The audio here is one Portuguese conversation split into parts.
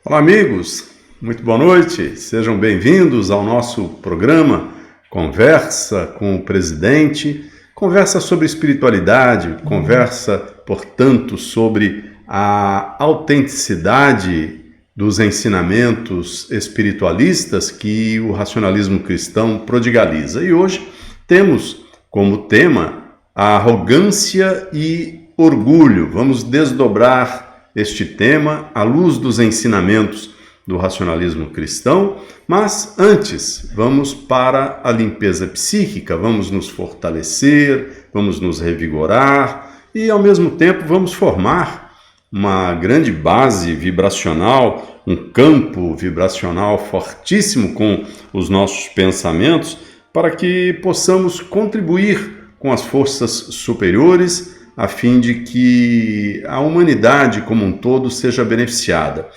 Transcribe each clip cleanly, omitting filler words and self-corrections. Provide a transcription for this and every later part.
Olá, amigos, muito boa noite, sejam bem-vindos ao nosso programa Conversa com o Presidente. Conversa sobre espiritualidade, conversa, portanto, sobre a autenticidade dos ensinamentos espiritualistas que o racionalismo cristão prodigaliza. E hoje temos como tema a arrogância e orgulho. Vamos desdobrar este tema à luz dos ensinamentos do racionalismo cristão, mas antes vamos para a limpeza psíquica, vamos nos fortalecer, vamos nos revigorar e ao mesmo tempo vamos formar uma grande base vibracional, um campo vibracional fortíssimo com os nossos pensamentos para que possamos contribuir com as forças superiores a fim de que a humanidade como um todo seja beneficiada.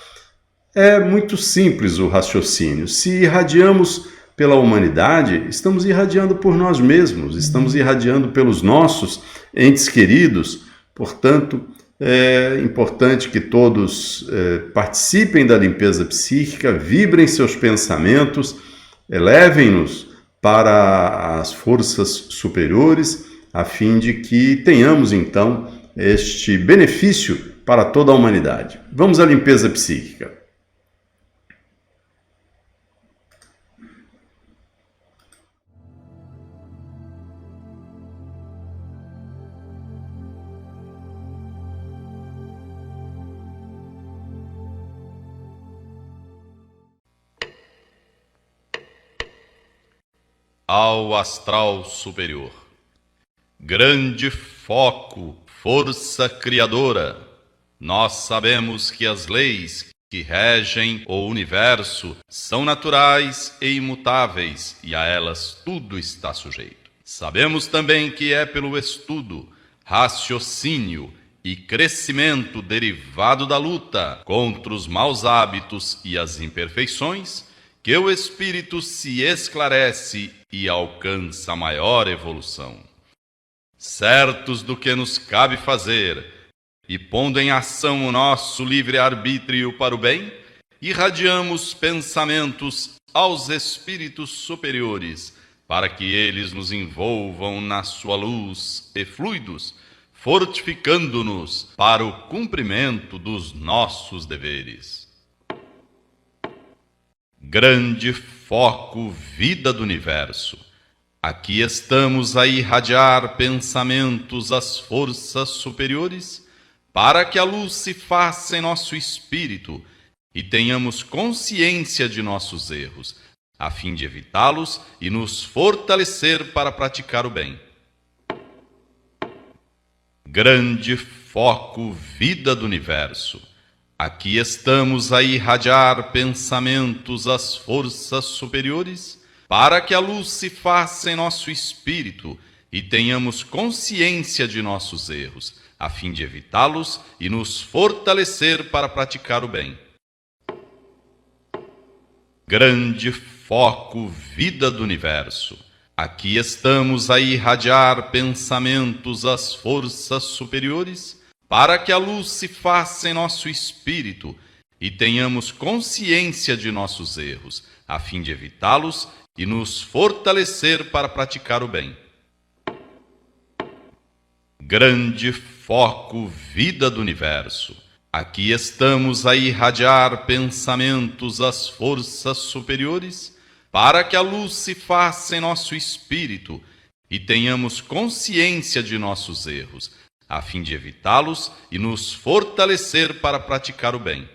É muito simples o raciocínio. Se irradiamos pela humanidade, estamos irradiando por nós mesmos, estamos irradiando pelos nossos entes queridos. Portanto, é importante que todos participem da limpeza psíquica, vibrem seus pensamentos, elevem-nos para as forças superiores, a fim de que tenhamos, então, este benefício para toda a humanidade. Vamos à limpeza psíquica. Ao astral superior. Grande foco, força criadora. Nós sabemos que as leis que regem o universo são naturais e imutáveis, e a elas tudo está sujeito. Sabemos também que é pelo estudo, raciocínio e crescimento derivado da luta contra os maus hábitos e as imperfeições que o espírito se esclarece e alcança maior evolução. Certos do que nos cabe fazer e pondo em ação o nosso livre-arbítrio para o bem, irradiamos pensamentos aos espíritos superiores para que eles nos envolvam na sua luz e fluidos, fortificando-nos para o cumprimento dos nossos deveres. Grande foco, vida do universo. Aqui estamos a irradiar pensamentos às forças superiores para que a luz se faça em nosso espírito e tenhamos consciência de nossos erros, a fim de evitá-los e nos fortalecer para praticar o bem. Grande foco, vida do universo. Aqui estamos a irradiar pensamentos às forças superiores para que a luz se faça em nosso espírito e tenhamos consciência de nossos erros, a fim de evitá-los e nos fortalecer para praticar o bem. Grande foco, vida do universo. Aqui estamos a irradiar pensamentos às forças superiores para que a luz se faça em nosso espírito e tenhamos consciência de nossos erros, a fim de evitá-los e nos fortalecer para praticar o bem. Grande foco, vida do universo. Aqui estamos a irradiar pensamentos às forças superiores para que a luz se faça em nosso espírito e tenhamos consciência de nossos erros, a fim de evitá-los e nos fortalecer para praticar o bem.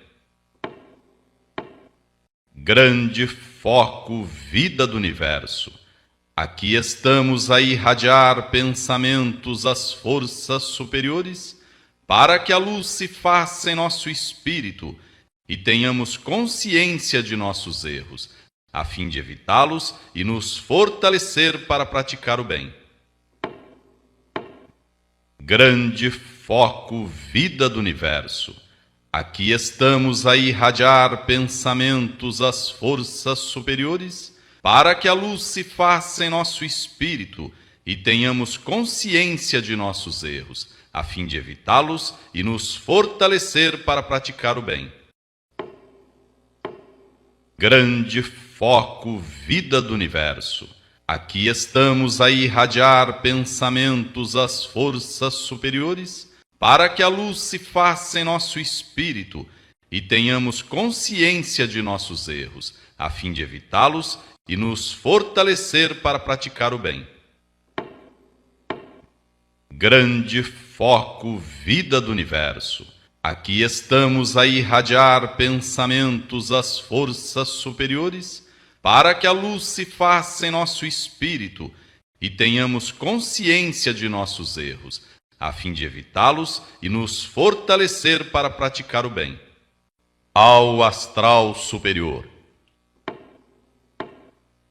Grande foco, vida do universo. Aqui estamos a irradiar pensamentos às forças superiores para que a luz se faça em nosso espírito e tenhamos consciência de nossos erros, a fim de evitá-los e nos fortalecer para praticar o bem. Grande foco, vida do universo. Aqui estamos a irradiar pensamentos às forças superiores para que a luz se faça em nosso espírito e tenhamos consciência de nossos erros, a fim de evitá-los e nos fortalecer para praticar o bem. Grande foco, vida do universo. Aqui estamos a irradiar pensamentos às forças superiores, para que a luz se faça em nosso espírito e tenhamos consciência de nossos erros, a fim de evitá-los e nos fortalecer para praticar o bem. Grande foco, vida do universo. Aqui estamos a irradiar pensamentos às forças superiores, para que a luz se faça em nosso espírito e tenhamos consciência de nossos erros, a fim de evitá-los e nos fortalecer para praticar o bem. Ao astral superior.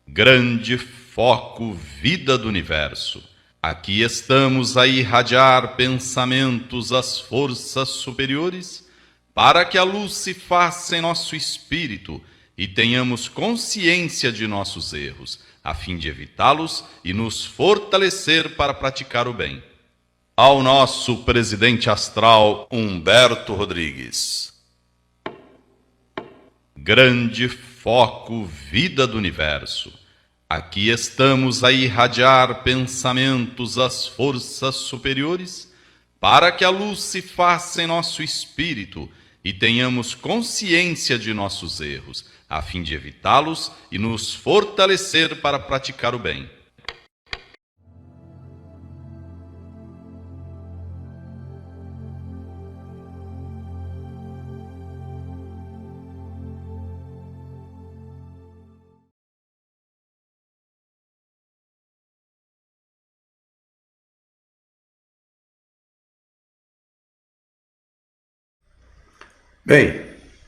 Grande foco, vida do universo. Aqui estamos a irradiar pensamentos às forças superiores, para que a luz se faça em nosso espírito e tenhamos consciência de nossos erros, a fim de evitá-los e nos fortalecer para praticar o bem. Ao nosso presidente astral, Humberto Rodrigues. Grande foco, vida do universo. Aqui estamos a irradiar pensamentos às forças superiores, para que a luz se faça em nosso espírito e tenhamos consciência de nossos erros, a fim de evitá-los e nos fortalecer para praticar o bem. Bem,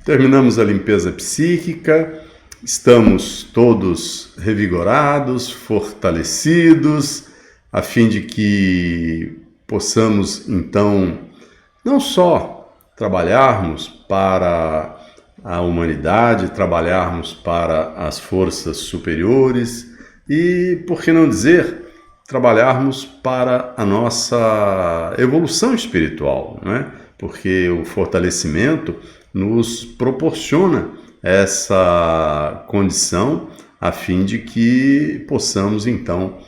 terminamos a limpeza psíquica, estamos todos revigorados, fortalecidos, a fim de que possamos, então, não só trabalharmos para a humanidade, trabalharmos para as forças superiores e, por que não dizer, trabalharmos para a nossa evolução espiritual, não é? Porque o fortalecimento nos proporciona essa condição a fim de que possamos, então,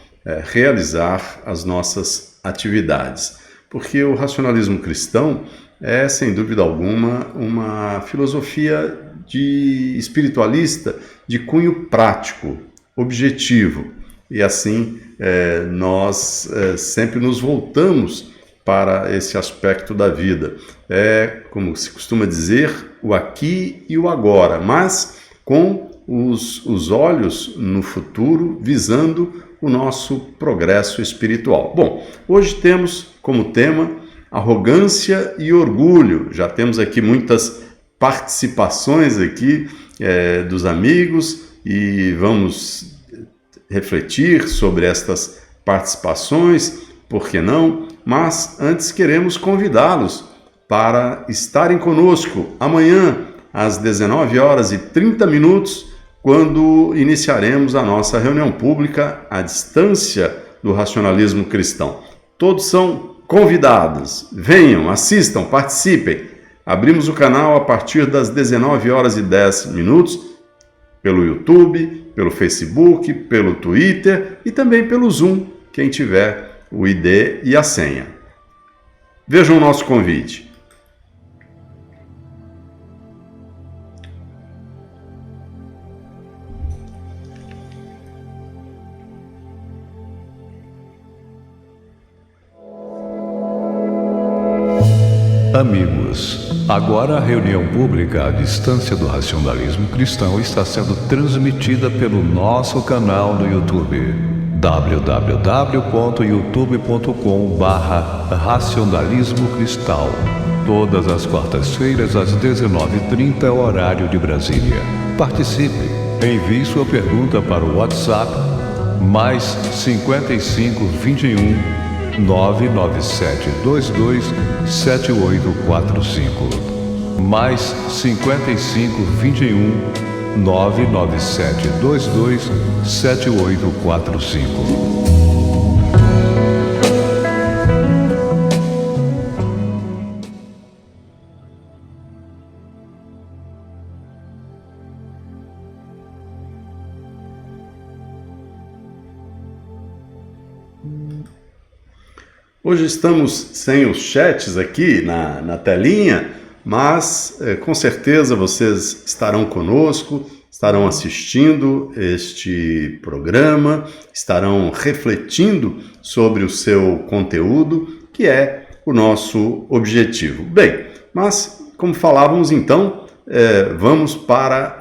realizar as nossas atividades. Porque o racionalismo cristão é, sem dúvida alguma, uma filosofia espiritualista de cunho prático, objetivo. E assim, nós sempre nos voltamos para esse aspecto da vida. É, como se costuma dizer, o aqui e o agora, mas com os olhos no futuro, visando o nosso progresso espiritual. Bom, hoje temos como tema arrogância e orgulho. Já temos aqui muitas participações aqui dos amigos e vamos refletir sobre estas participações, por que não? Mas antes queremos convidá-los para estarem conosco amanhã às 19h30, quando iniciaremos a nossa reunião pública à distância do racionalismo cristão. Todos são convidados. Venham, assistam, participem. Abrimos o canal a partir das 19h10 pelo YouTube, pelo Facebook, pelo Twitter e também pelo Zoom, quem tiver o ID e a senha. Vejam o nosso convite. Amigos, agora a reunião pública à distância do racionalismo cristão está sendo transmitida pelo nosso canal no YouTube. www.youtube.com/racionalismo cristal. Todas as quartas-feiras às 19h30, horário de Brasília. Participe! Envie sua pergunta para o WhatsApp mais 55 21 997 22 7845. Mais 55 21 997 22 7845. Hoje estamos sem os chats aqui na telinha, mas com certeza vocês estarão conosco, estarão assistindo este programa, estarão refletindo sobre o seu conteúdo, que é o nosso objetivo. Bem, mas como falávamos então, vamos para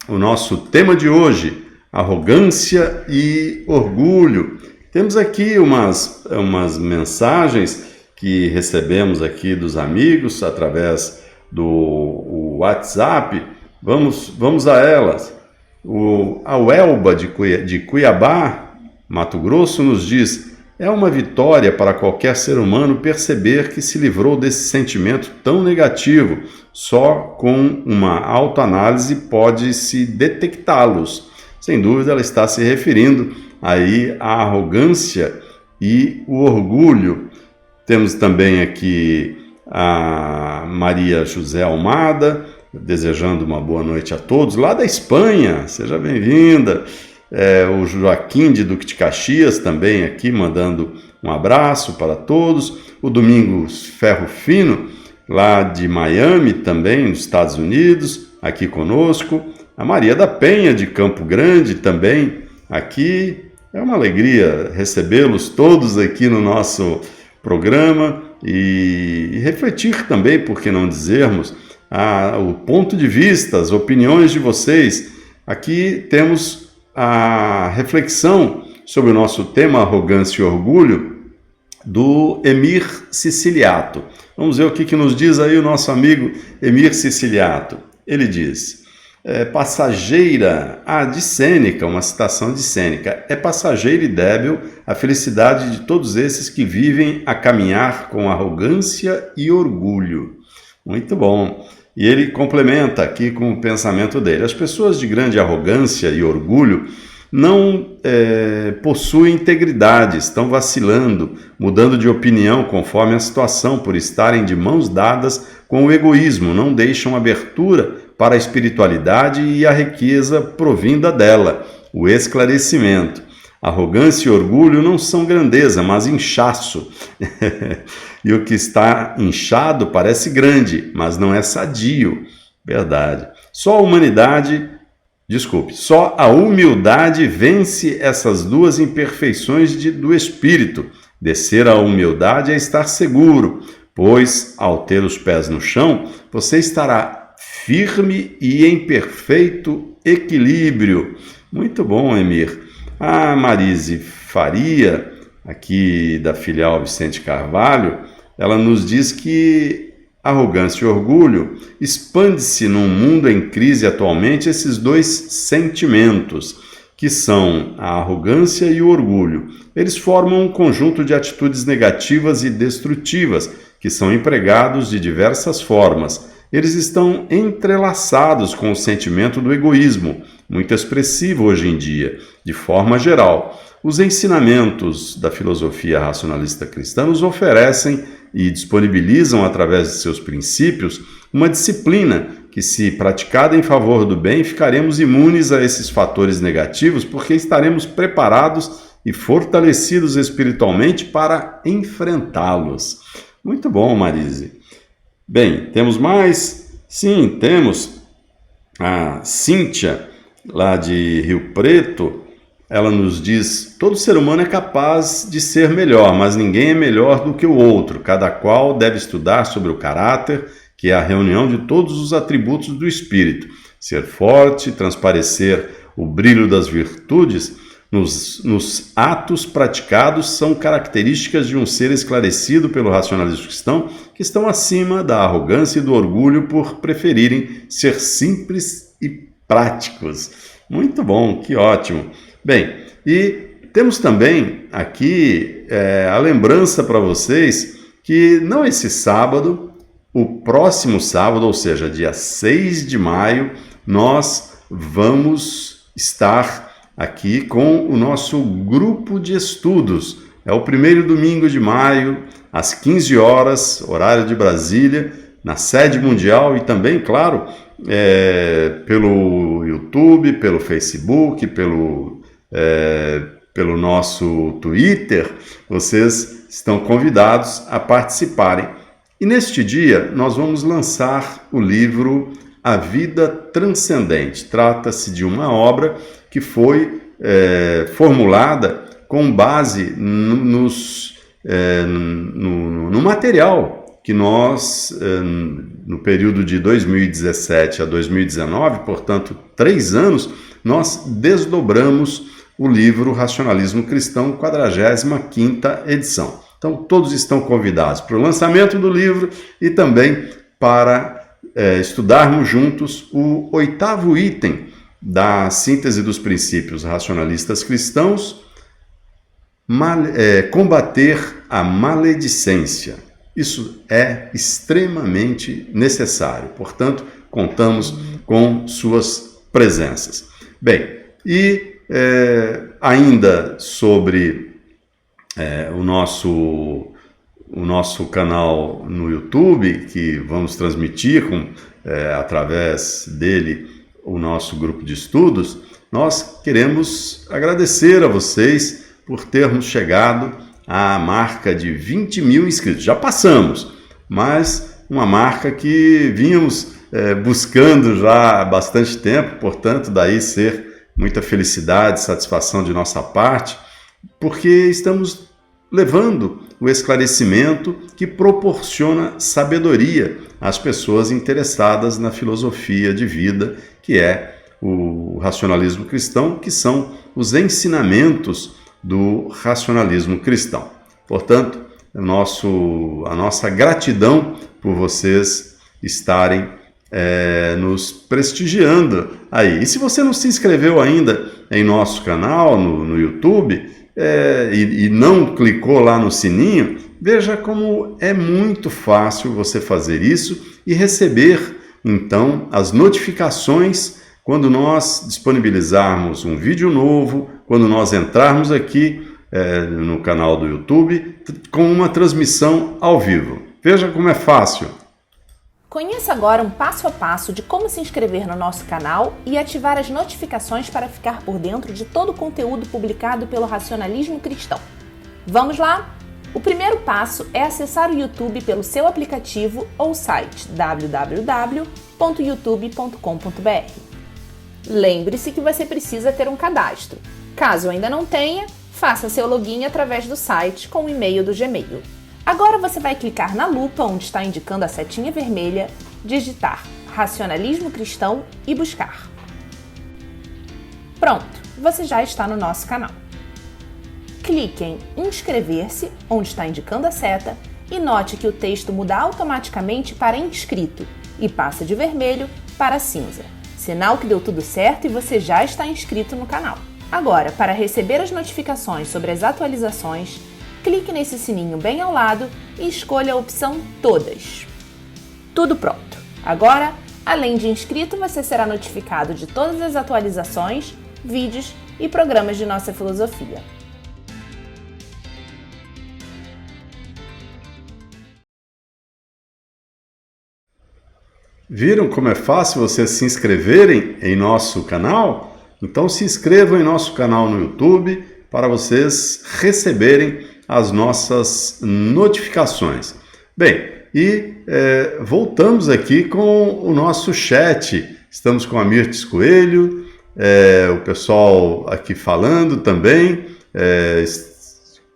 o nosso tema de hoje, arrogância e orgulho. Temos aqui umas mensagens que recebemos aqui dos amigos através do WhatsApp. Vamos a elas. A Elba de Cuiabá, Mato Grosso, nos diz: é uma vitória para qualquer ser humano perceber que se livrou desse sentimento tão negativo. Só com uma autoanálise pode-se detectá-los. Sem dúvida, ela está se referindo aí à arrogância e o orgulho. Temos também aqui a Maria José Almada, desejando uma boa noite a todos, lá da Espanha, seja bem-vinda. O Joaquim de Duque de Caxias também aqui, mandando um abraço para todos. O Domingos Ferro Fino, lá de Miami também, nos Estados Unidos, aqui conosco. A Maria da Penha, de Campo Grande, também aqui. É uma alegria recebê-los todos aqui no nosso programa e refletir também, por que não dizermos, o ponto de vista, as opiniões de vocês. Aqui temos a reflexão sobre o nosso tema arrogância e orgulho do Emir Siciliato. Vamos ver o que nos diz aí o nosso amigo Emir Siciliato. Ele diz: passageira, de Sêneca, uma citação de Sêneca: é passageira e débil a felicidade de todos esses que vivem a caminhar com arrogância e orgulho. Muito bom. E ele complementa aqui com o pensamento dele: as pessoas de grande arrogância e orgulho não possuem integridade, estão vacilando, mudando de opinião conforme a situação, por estarem de mãos dadas com o egoísmo, não deixam abertura para a espiritualidade e a riqueza provinda dela, o esclarecimento. Arrogância e orgulho não são grandeza, mas inchaço. E o que está inchado parece grande, mas não é sadio. Verdade. Só a humildade vence essas duas imperfeições do espírito. Descer à humildade é estar seguro, pois, ao ter os pés no chão, você estará firme e em perfeito equilíbrio. Muito bom, Emir. A Marise Faria, aqui da filial Vicente Carvalho, ela nos diz que arrogância e orgulho expande-se num mundo em crise atualmente esses dois sentimentos, que são a arrogância e o orgulho. Eles formam um conjunto de atitudes negativas e destrutivas, que são empregados de diversas formas. Eles estão entrelaçados com o sentimento do egoísmo, muito expressivo hoje em dia, de forma geral. Os ensinamentos da filosofia racionalista cristã nos oferecem e disponibilizam, através de seus princípios, uma disciplina que, se praticada em favor do bem, ficaremos imunes a esses fatores negativos, porque estaremos preparados e fortalecidos espiritualmente para enfrentá-los. Muito bom, Marise. Bem, temos mais? Sim, temos a Cíntia, lá de Rio Preto. Ela nos diz: todo ser humano é capaz de ser melhor, mas ninguém é melhor do que o outro. Cada qual deve estudar sobre o caráter, que é a reunião de todos os atributos do espírito. Ser forte, transparecer o brilho das virtudes nos atos praticados são características de um ser esclarecido pelo racionalismo cristão, que estão acima da arrogância e do orgulho por preferirem ser simples e práticos. Muito bom, que ótimo. Bem, e temos também aqui a lembrança para vocês que não esse sábado, o próximo sábado, ou seja, dia 6 de maio, nós vamos estar aqui com o nosso grupo de estudos. É o primeiro domingo de maio, às 15 horas, horário de Brasília, na sede mundial, e também, claro, pelo YouTube, pelo Facebook, pelo nosso Twitter, vocês estão convidados a participarem. E neste dia nós vamos lançar o livro A Vida Transcendente. Trata-se de uma obra que foi formulada com base no material que nós, no período de 2017 a 2019, portanto 3 anos, nós desdobramos o livro Racionalismo Cristão, 45ª edição. Então, todos estão convidados para o lançamento do livro e também para estudarmos juntos o 8º item da síntese dos princípios racionalistas cristãos, combater a maledicência. Isso é extremamente necessário, portanto, contamos com suas presenças. Bem, e ainda sobre o nosso canal no YouTube, que vamos transmitir através dele o nosso grupo de estudos, nós queremos agradecer a vocês por termos chegado à marca de 20 mil inscritos. Já passamos, mas uma marca que vínhamos buscando já há bastante tempo, portanto, daí ser muita felicidade, satisfação de nossa parte, porque estamos levando o esclarecimento que proporciona sabedoria às pessoas interessadas na filosofia de vida, que é o racionalismo cristão, que são os ensinamentos do racionalismo cristão. Portanto, a nossa gratidão por vocês estarem nos prestigiando aí. E se você não se inscreveu ainda em nosso canal no YouTube e não clicou lá no sininho, veja como é muito fácil você fazer isso e receber então as notificações quando nós disponibilizarmos um vídeo novo, quando nós entrarmos aqui no canal do YouTube com uma transmissão ao vivo. Veja como é fácil. Conheça agora um passo a passo de como se inscrever no nosso canal e ativar as notificações para ficar por dentro de todo o conteúdo publicado pelo Racionalismo Cristão. Vamos lá? O primeiro passo é acessar o YouTube pelo seu aplicativo ou site www.youtube.com.br. Lembre-se que você precisa ter um cadastro. Caso ainda não tenha, faça seu login através do site com o e-mail do Gmail. Agora você vai clicar na lupa onde está indicando a setinha vermelha, digitar Racionalismo Cristão e buscar. Pronto, você já está no nosso canal. Clique em inscrever-se, onde está indicando a seta, e note que o texto muda automaticamente para inscrito e passa de vermelho para cinza. Sinal que deu tudo certo e você já está inscrito no canal. Agora, para receber as notificações sobre as atualizações, clique nesse sininho bem ao lado e escolha a opção Todas. Tudo pronto. Agora, além de inscrito, você será notificado de todas as atualizações, vídeos e programas de nossa filosofia. Viram como é fácil vocês se inscreverem em nosso canal? Então se inscrevam em nosso canal no YouTube para vocês receberem as nossas notificações. Bem, e voltamos aqui com o nosso chat. Estamos com a Mirtes Coelho, o pessoal aqui falando também,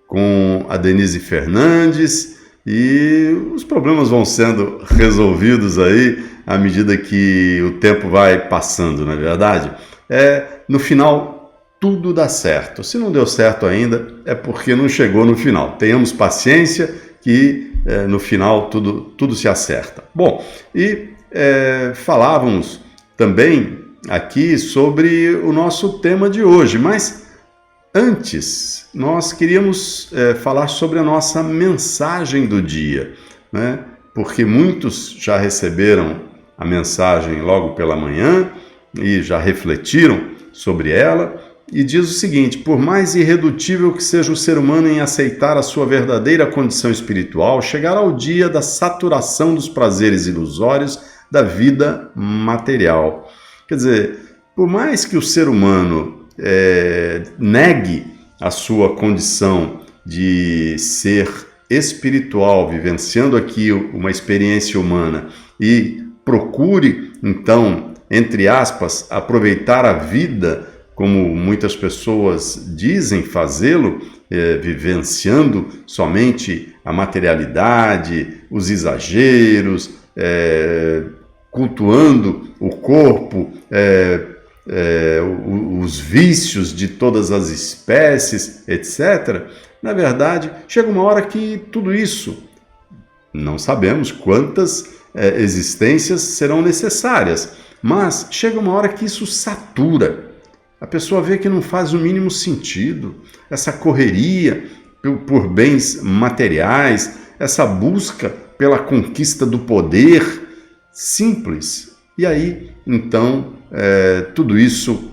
com a Denise Fernandes, e os problemas vão sendo resolvidos aí à medida que o tempo vai passando, não é verdade? No final, tudo dá certo. Se não deu certo ainda, é porque não chegou no final. Tenhamos paciência que no final tudo se acerta. Bom, e falávamos também aqui sobre o nosso tema de hoje, mas antes nós queríamos falar sobre a nossa mensagem do dia, né? Porque muitos já receberam a mensagem logo pela manhã e já refletiram sobre ela. E diz o seguinte: por mais irredutível que seja o ser humano em aceitar a sua verdadeira condição espiritual, chegará o dia da saturação dos prazeres ilusórios da vida material. Quer dizer, por mais que o ser humano negue a sua condição de ser espiritual, vivenciando aqui uma experiência humana, e procure, então, entre aspas, aproveitar a vida, como muitas pessoas dizem fazê-lo, vivenciando somente a materialidade, os exageros, cultuando o corpo, os vícios de todas as espécies, etc. Na verdade, chega uma hora que tudo isso, não sabemos quantas existências serão necessárias, mas chega uma hora que isso satura. A pessoa vê que não faz o mínimo sentido essa correria por bens materiais, essa busca pela conquista do poder simples. E aí, então, tudo isso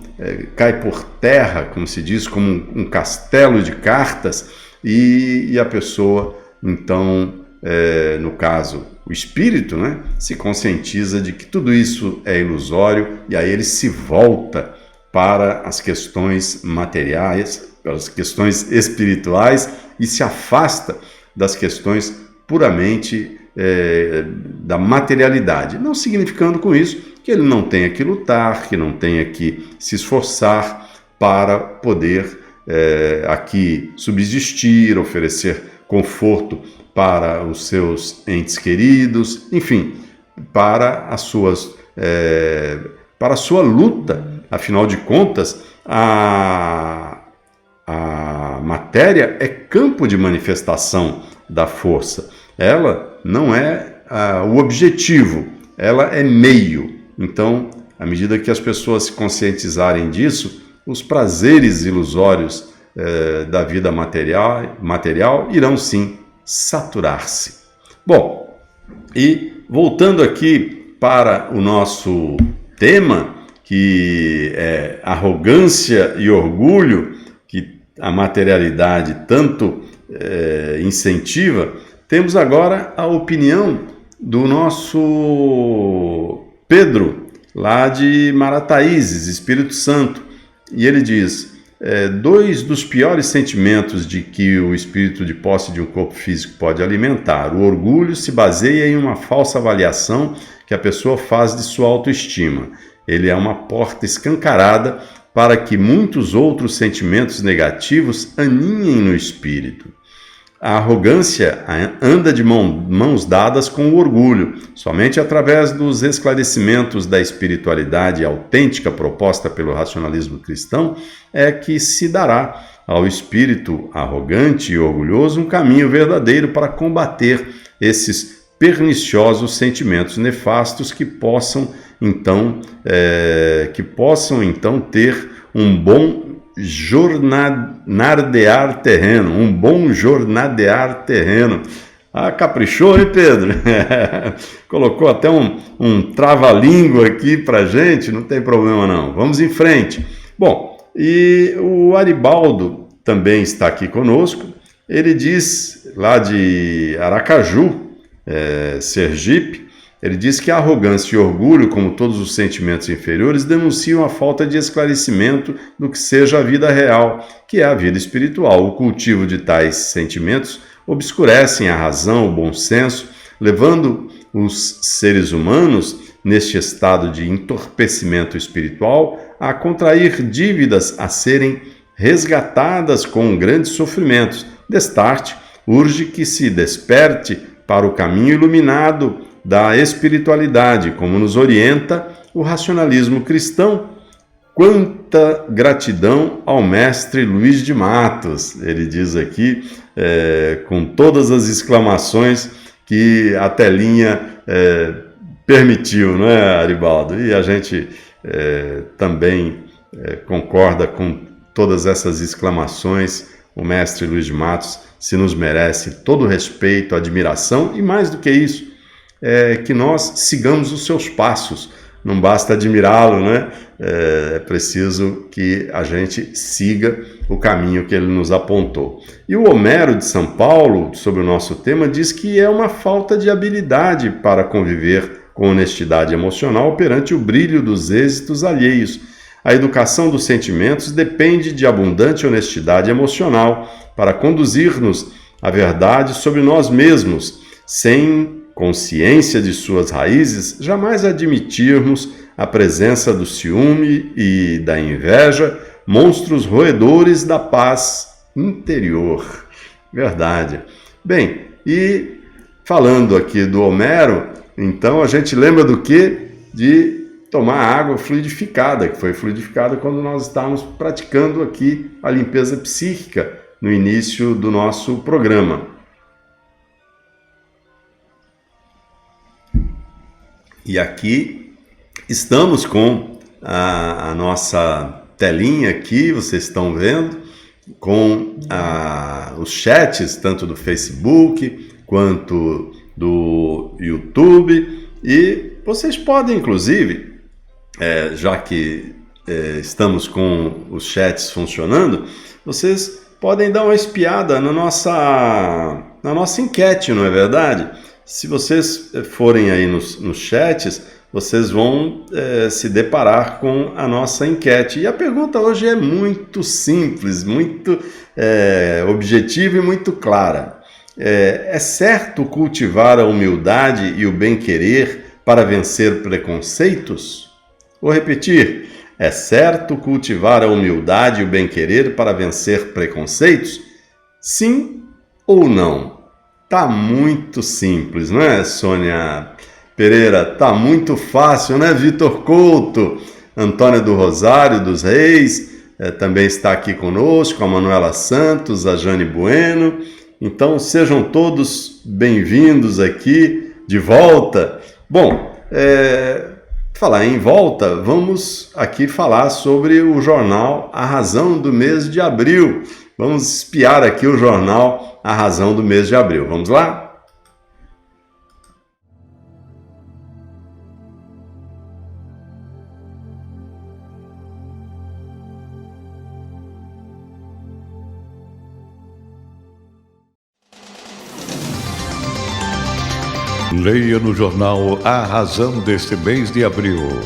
cai por terra, como se diz, como um castelo de cartas, e a pessoa, então, no caso, o espírito, né, se conscientiza de que tudo isso é ilusório, e aí ele se volta para as questões materiais, para as questões espirituais, e se afasta das questões puramente da materialidade, não significando com isso que ele não tenha que lutar, que não tenha que se esforçar para poder aqui subsistir, oferecer conforto para os seus entes queridos, enfim, para a sua luta. Afinal de contas, a matéria é campo de manifestação da força. Ela não é o objetivo, ela é meio. Então, à medida que as pessoas se conscientizarem disso, os prazeres ilusórios da vida material irão sim saturar-se. Bom, e voltando aqui para o nosso tema, que é arrogância e orgulho, que a materialidade tanto incentiva, temos agora a opinião do nosso Pedro, lá de Marataízes, Espírito Santo. E ele diz: dois dos piores sentimentos de que o espírito de posse de um corpo físico pode alimentar. O orgulho se baseia em uma falsa avaliação que a pessoa faz de sua autoestima. Ele é uma porta escancarada para que muitos outros sentimentos negativos aninhem no espírito. A arrogância anda de mãos dadas com o orgulho. Somente através dos esclarecimentos da espiritualidade autêntica proposta pelo racionalismo cristão é que se dará ao espírito arrogante e orgulhoso um caminho verdadeiro para combater esses perniciosos sentimentos nefastos que possam então ter um bom jornadear terreno. Ah, caprichou, hein, Pedro? Colocou até um trava-língua aqui pra gente, não tem problema não. Vamos em frente. Bom, e o Aribaldo também está aqui conosco. Ele diz, lá de Aracaju, Sergipe, ele diz que a arrogância e orgulho, como todos os sentimentos inferiores, denunciam a falta de esclarecimento do que seja a vida real, que é a vida espiritual. O cultivo de tais sentimentos obscurecem a razão, o bom senso, levando os seres humanos, neste estado de entorpecimento espiritual, a contrair dívidas a serem resgatadas com grandes sofrimentos. Destarte, urge que se desperte para o caminho iluminado da espiritualidade, como nos orienta o racionalismo cristão. Quanta gratidão ao mestre Luiz de Matos, ele diz aqui, com todas as exclamações que a telinha permitiu, não é, Aribaldo? E a gente também concorda com todas essas exclamações. O mestre Luiz de Matos se nos merece todo o respeito, admiração, e mais do que isso, que nós sigamos os seus passos. Não basta admirá-lo, né? É preciso que a gente siga o caminho que ele nos apontou. E o Homero de São Paulo, sobre o nosso tema, diz que é uma falta de habilidade para conviver com honestidade emocional perante o brilho dos êxitos alheios. A educação dos sentimentos depende de abundante honestidade emocional para conduzir-nos à verdade sobre nós mesmos, sem consciência de suas raízes, jamais admitirmos a presença do ciúme e da inveja, monstros roedores da paz interior. Verdade. Bem, e falando aqui do Homero, então a gente lembra do quê? De tomar água fluidificada, que foi fluidificada quando nós estávamos praticando aqui a limpeza psíquica no início do nosso programa. E aqui estamos com a nossa telinha aqui, vocês estão vendo, com os chats, tanto do Facebook quanto do YouTube, e vocês podem, inclusive, já que estamos com os chats funcionando, vocês podem dar uma espiada na nossa enquete, não é verdade? Se vocês forem aí nos chats, vocês vão se deparar com a nossa enquete. E a pergunta hoje é muito simples, muito objetiva e muito clara. É certo cultivar a humildade e o bem-querer para vencer preconceitos? Vou repetir. É certo cultivar a humildade e o bem-querer para vencer preconceitos? Sim ou não? Tá muito simples, não é, Sônia Pereira? Tá muito fácil, né, Vitor Couto? Antônia do Rosário dos Reis também está aqui conosco, a Manuela Santos, a Jane Bueno. Então, sejam todos bem-vindos aqui de volta. Bom, falar em volta, vamos aqui falar sobre o jornal A Razão do mês de abril. Vamos espiar aqui o jornal A Razão do mês de abril. Vamos lá? Leia no jornal A Razão deste mês de abril.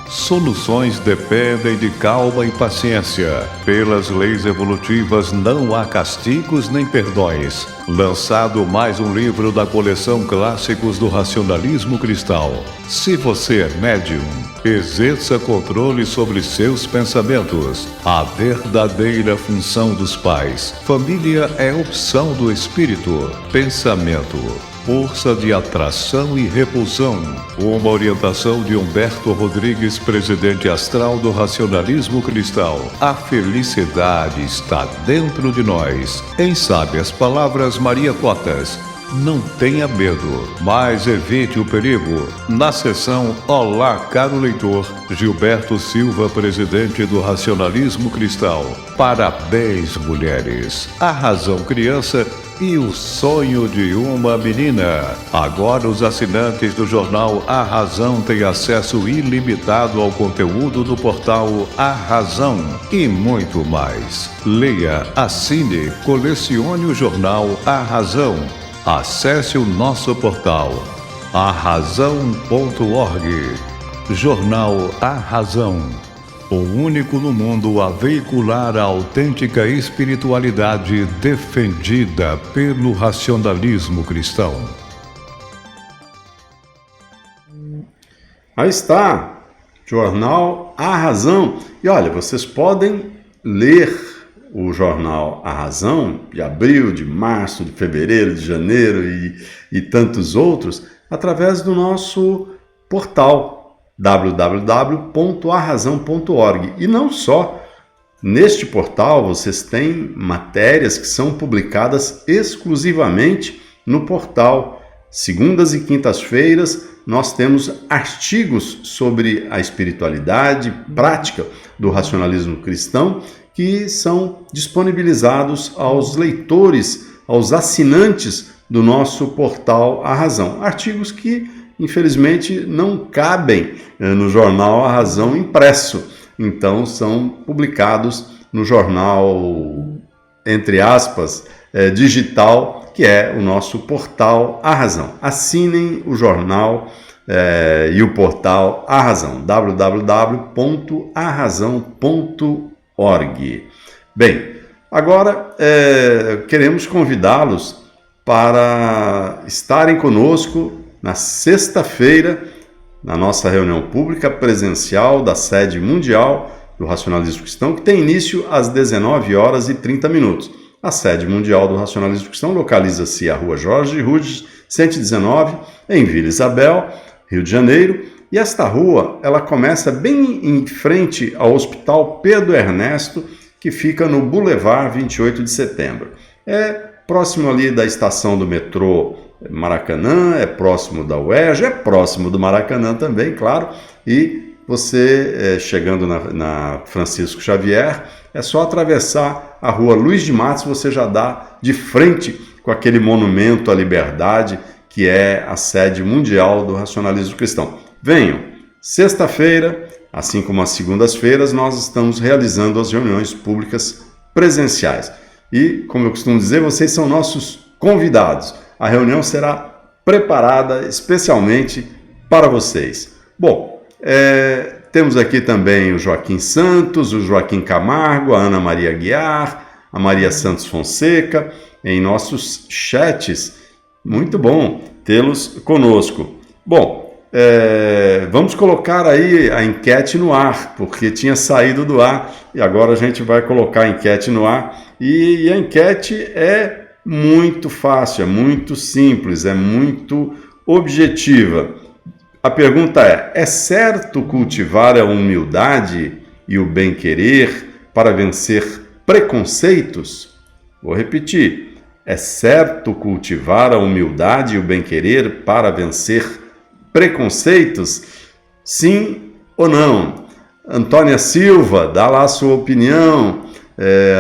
Soluções dependem de calma e paciência. Pelas leis evolutivas não há castigos nem perdões. Lançado mais um livro da coleção Clássicos do Racionalismo Cristal. Se você é médium, exerça controle sobre seus pensamentos. A verdadeira função dos pais. Família é opção do espírito. Pensamento. Força de atração e repulsão. Uma orientação de Humberto Rodrigues, presidente astral do Racionalismo Cristal. A felicidade está dentro de nós. Em sábias palavras, Maria Cotas. Não tenha medo, mas evite o perigo. Na sessão Olá, caro leitor, Gilberto Silva, presidente do Racionalismo Cristal. Parabéns, mulheres. A razão criança e o sonho de uma menina. Agora os assinantes do jornal A Razão têm acesso ilimitado ao conteúdo do portal A Razão e muito mais. Leia, assine, colecione o jornal A Razão. Acesse o nosso portal arrazão.org. Jornal A Razão. O único no mundo a veicular a autêntica espiritualidade defendida pelo racionalismo cristão. Aí está, jornal A Razão. E olha, vocês podem ler o jornal A Razão de abril, de março, de fevereiro, de janeiro e tantos outros através do nosso portal www.arrazão.org. E não só, neste portal vocês têm matérias que são publicadas exclusivamente no portal. Segundas e quintas-feiras nós temos artigos sobre a espiritualidade prática do racionalismo cristão que são disponibilizados aos leitores, aos assinantes do nosso portal A Razão. Artigos que infelizmente não cabem no jornal A Razão impresso, então são publicados no jornal, entre aspas, digital, que é o nosso portal A Razão. Assinem o jornal e o portal A Razão, www.arrazão.org. Bem, agora queremos convidá-los para estarem conosco na sexta-feira, na nossa reunião pública presencial da sede mundial do Racionalismo Cristão, que tem início às 19h30. A sede mundial do Racionalismo Cristão localiza-se à Rua Jorge Rudes, 119, em Vila Isabel, Rio de Janeiro, e esta rua ela começa bem em frente ao Hospital Pedro Ernesto, que fica no Boulevard 28 de Setembro. É próximo ali da estação do metrô Maracanã, é próximo da UERJ, é próximo do Maracanã também, claro, e você, chegando na Francisco Xavier, é só atravessar a rua Luiz de Matos, você já dá de frente com aquele monumento à liberdade, que é a sede mundial do Racionalismo Cristão. Venham, sexta-feira, assim como as segundas-feiras, nós estamos realizando as reuniões públicas presenciais. E, como eu costumo dizer, vocês são nossos convidados. A reunião será preparada especialmente para vocês. Bom, temos aqui também o Joaquim Santos, o Joaquim Camargo, a Ana Maria Guiar, a Maria Santos Fonseca, em nossos chats. Muito bom tê-los conosco. Bom, vamos colocar aí a enquete no ar, porque tinha saído do ar e agora a gente vai colocar a enquete no ar. E a enquete é muito fácil, é muito simples, é muito objetiva. A pergunta é certo cultivar a humildade e o bem-querer para vencer preconceitos? Vou repetir. É certo cultivar a humildade e o bem-querer para vencer preconceitos? Sim ou não? Antônia Silva, dá lá a sua opinião.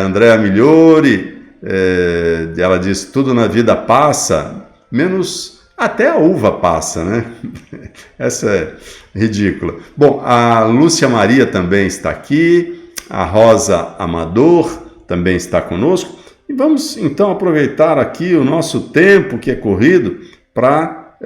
Andréa Migliori, ela diz, tudo na vida passa, menos... Até a uva passa, né? Essa é ridícula. Bom, a Lúcia Maria também está aqui, a Rosa Amador também está conosco. E vamos, então, aproveitar aqui o nosso tempo que é corrido para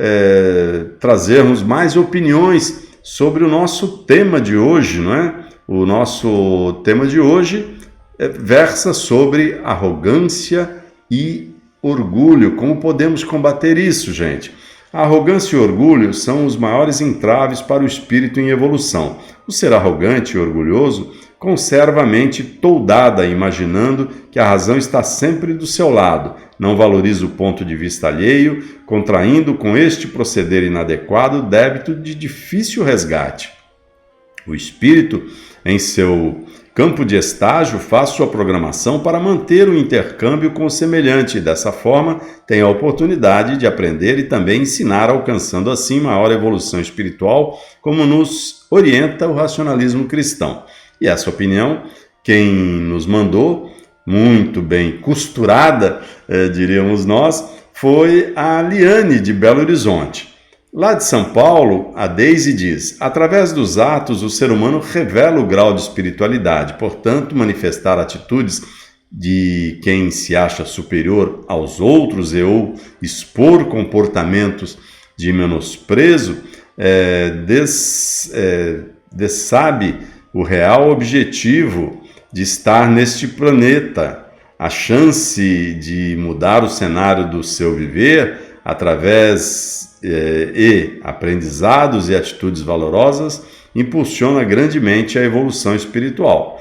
trazermos mais opiniões sobre o nosso tema de hoje, não é? O nosso tema de hoje versa sobre arrogância e orgulho. Como podemos combater isso, gente? A arrogância e o orgulho são os maiores entraves para o espírito em evolução. O ser arrogante e orgulhoso conserva a mente toldada, imaginando que a razão está sempre do seu lado, não valoriza o ponto de vista alheio, contraindo com este proceder inadequado o débito de difícil resgate. O espírito, em seu campo de estágio, faz sua programação para manter o intercâmbio com o semelhante e, dessa forma, tem a oportunidade de aprender e também ensinar, alcançando assim maior evolução espiritual, como nos orienta o racionalismo cristão. E essa opinião, quem nos mandou, muito bem costurada, diríamos nós, foi a Liane de Belo Horizonte. Lá de São Paulo, a Deise diz: através dos atos, o ser humano revela o grau de espiritualidade. Portanto, manifestar atitudes de quem se acha superior aos outros ou expor comportamentos de menosprezo dessabe o real objetivo de estar neste planeta. A chance de mudar o cenário do seu viver através aprendizados e atitudes valorosas impulsiona grandemente a evolução espiritual.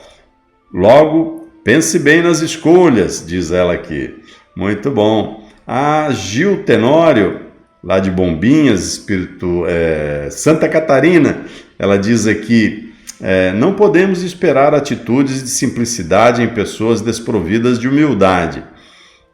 Logo, pense bem nas escolhas, diz ela aqui. Muito bom. A Gil Tenório, lá de Bombinhas, Santa Catarina, ela diz aqui: não podemos esperar atitudes de simplicidade em pessoas desprovidas de humildade.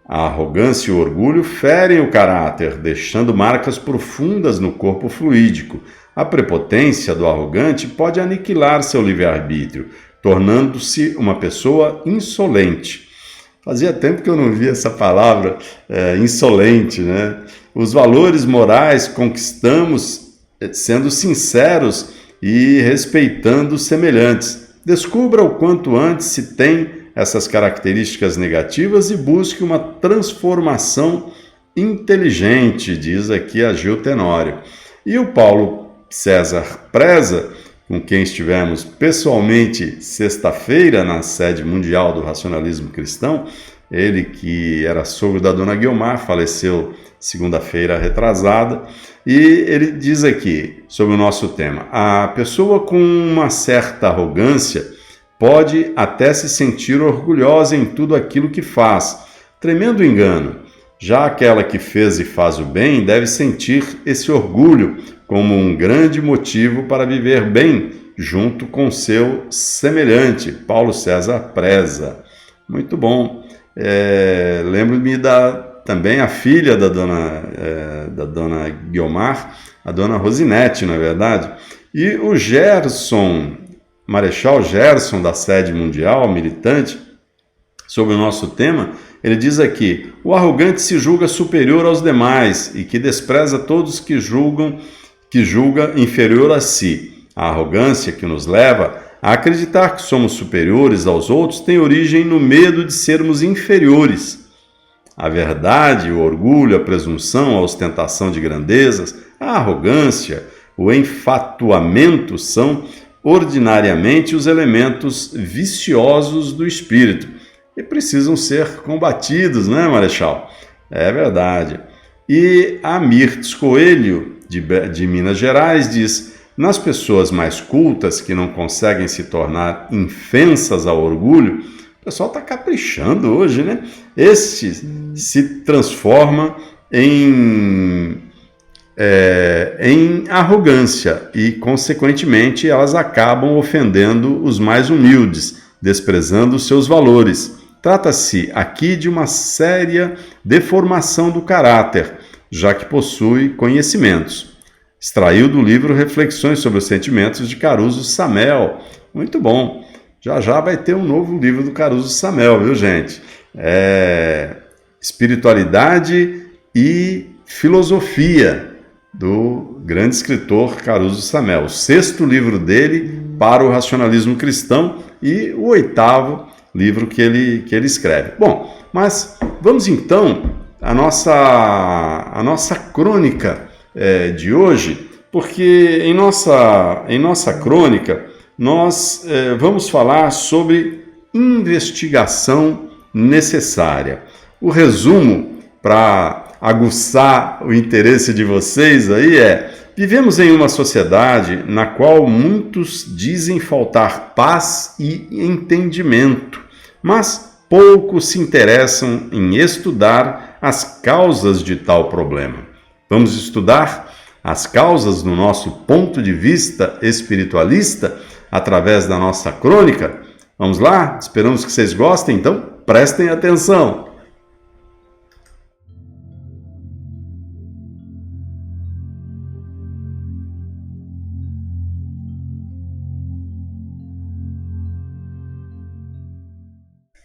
A arrogância e o orgulho ferem o caráter, deixando marcas profundas no corpo fluídico. A prepotência do arrogante pode aniquilar seu livre-arbítrio, tornando-se uma pessoa insolente. Fazia tempo que eu não via essa palavra, insolente, né? Os valores morais conquistamos sendo sinceros e respeitando os semelhantes. Descubra o quanto antes se tem essas características negativas e busque uma transformação inteligente, diz aqui a Gil Tenório. E o Paulo César Preza, com quem estivemos pessoalmente sexta-feira na sede mundial do racionalismo cristão. Ele que era sogro da dona Guiomar, faleceu segunda-feira retrasada, e ele diz aqui sobre o nosso tema: a pessoa com uma certa arrogância pode até se sentir orgulhosa em tudo aquilo que faz. Tremendo engano. Já aquela que fez e faz o bem deve sentir esse orgulho como um grande motivo para viver bem junto com seu semelhante. Paulo César Preza. Muito bom. Lembro-me também a filha da dona Guiomar, a dona Rosinete, não é verdade? E o Gerson, Marechal Gerson, da sede mundial, militante, sobre o nosso tema, ele diz aqui: o arrogante se julga superior aos demais e que despreza todos que julga inferior a si. A arrogância que nos leva a acreditar que somos superiores aos outros tem origem no medo de sermos inferiores. A verdade, o orgulho, a presunção, a ostentação de grandezas, a arrogância, o enfatuamento são ordinariamente os elementos viciosos do espírito e precisam ser combatidos, né, Marechal? É verdade. E a Mirtes Coelho, de Minas Gerais, diz: nas pessoas mais cultas que não conseguem se tornar infensas ao orgulho, o pessoal está caprichando hoje, né? Este se transforma em arrogância e, consequentemente, elas acabam ofendendo os mais humildes, desprezando os seus valores. Trata-se aqui de uma séria deformação do caráter, já que possui conhecimentos. Extraiu do livro Reflexões sobre os Sentimentos de Caruso Samel. Muito bom. Já vai ter um novo livro do Caruso Samel, viu, gente? Espiritualidade e Filosofia, do grande escritor Caruso Samel. O 6º livro dele para o racionalismo cristão e o 8º livro que ele escreve. Bom, mas vamos então à nossa crônica de hoje, porque em nossa crônica nós vamos falar sobre investigação necessária. O resumo, para aguçar o interesse de vocês aí, vivemos em uma sociedade na qual muitos dizem faltar paz e entendimento, mas poucos se interessam em estudar as causas de tal problema. Vamos estudar as causas do nosso ponto de vista espiritualista através da nossa crônica? Vamos lá? Esperamos que vocês gostem, então prestem atenção.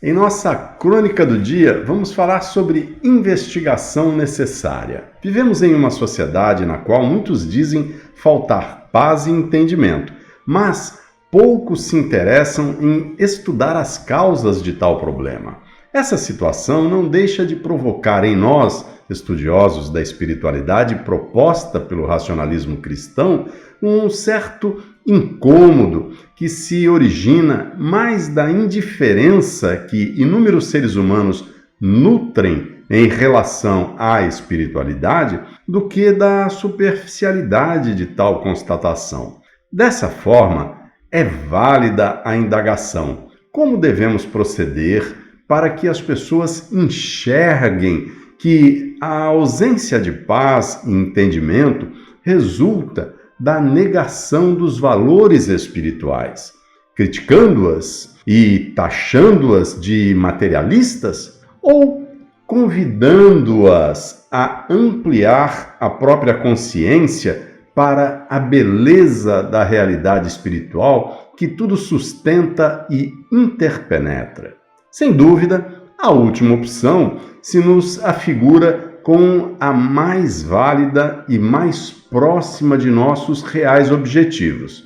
Em nossa crônica do dia, vamos falar sobre investigação necessária. Vivemos em uma sociedade na qual muitos dizem faltar paz e entendimento, mas poucos se interessam em estudar as causas de tal problema. Essa situação não deixa de provocar em nós, estudiosos da espiritualidade proposta pelo racionalismo cristão, um certo incômodo que se origina mais da indiferença que inúmeros seres humanos nutrem em relação à espiritualidade do que da superficialidade de tal constatação. Dessa forma, é válida a indagação: como devemos proceder para que as pessoas enxerguem que a ausência de paz e entendimento resulta da negação dos valores espirituais, criticando-as e taxando-as de materialistas ou convidando-as a ampliar a própria consciência para a beleza da realidade espiritual que tudo sustenta e interpenetra. Sem dúvida, a última opção se nos afigura com a mais válida e mais próxima de nossos reais objetivos.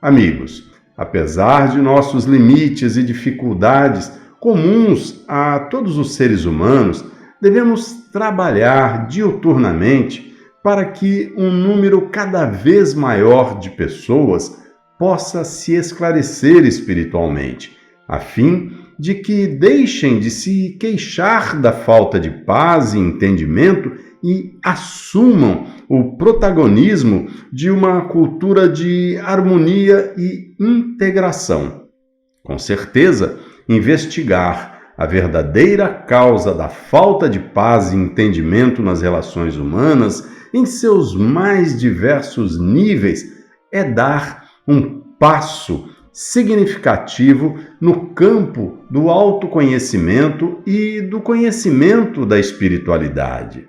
Amigos, apesar de nossos limites e dificuldades comuns a todos os seres humanos, devemos trabalhar diuturnamente para que um número cada vez maior de pessoas possa se esclarecer espiritualmente, a fim de que deixem de se queixar da falta de paz e entendimento e assumam o protagonismo de uma cultura de harmonia e integração. Com certeza, investigar a verdadeira causa da falta de paz e entendimento nas relações humanas, em seus mais diversos níveis, é dar um passo significativo no campo do autoconhecimento e do conhecimento da espiritualidade.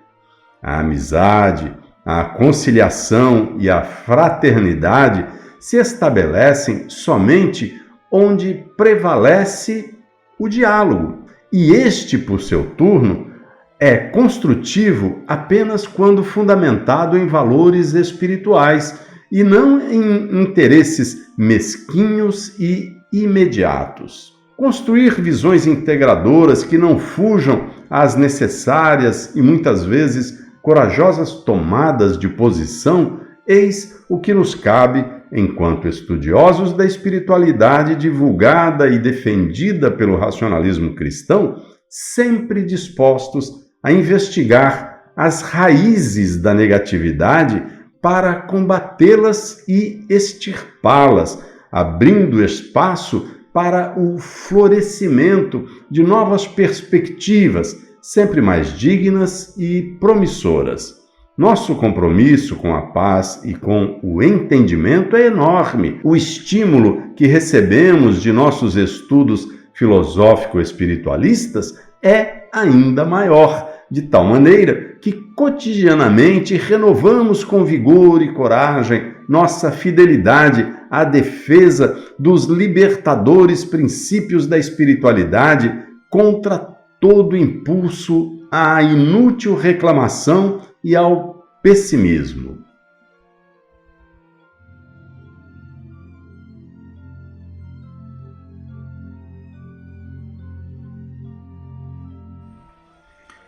A amizade, a conciliação e a fraternidade se estabelecem somente onde prevalece o diálogo, e este, por seu turno, é construtivo apenas quando fundamentado em valores espirituais e não em interesses mesquinhos e imediatos. Construir visões integradoras que não fujam às necessárias e muitas vezes corajosas tomadas de posição, eis o que nos cabe enquanto estudiosos da espiritualidade divulgada e defendida pelo racionalismo cristão, sempre dispostos a investigar as raízes da negatividade para combatê-las e extirpá-las, abrindo espaço para o florescimento de novas perspectivas, sempre mais dignas e promissoras. Nosso compromisso com a paz e com o entendimento é enorme. O estímulo que recebemos de nossos estudos filosófico-espiritualistas é ainda maior, de tal maneira que cotidianamente renovamos com vigor e coragem nossa fidelidade à defesa dos libertadores princípios da espiritualidade contra todo impulso à inútil reclamação e ao pessimismo.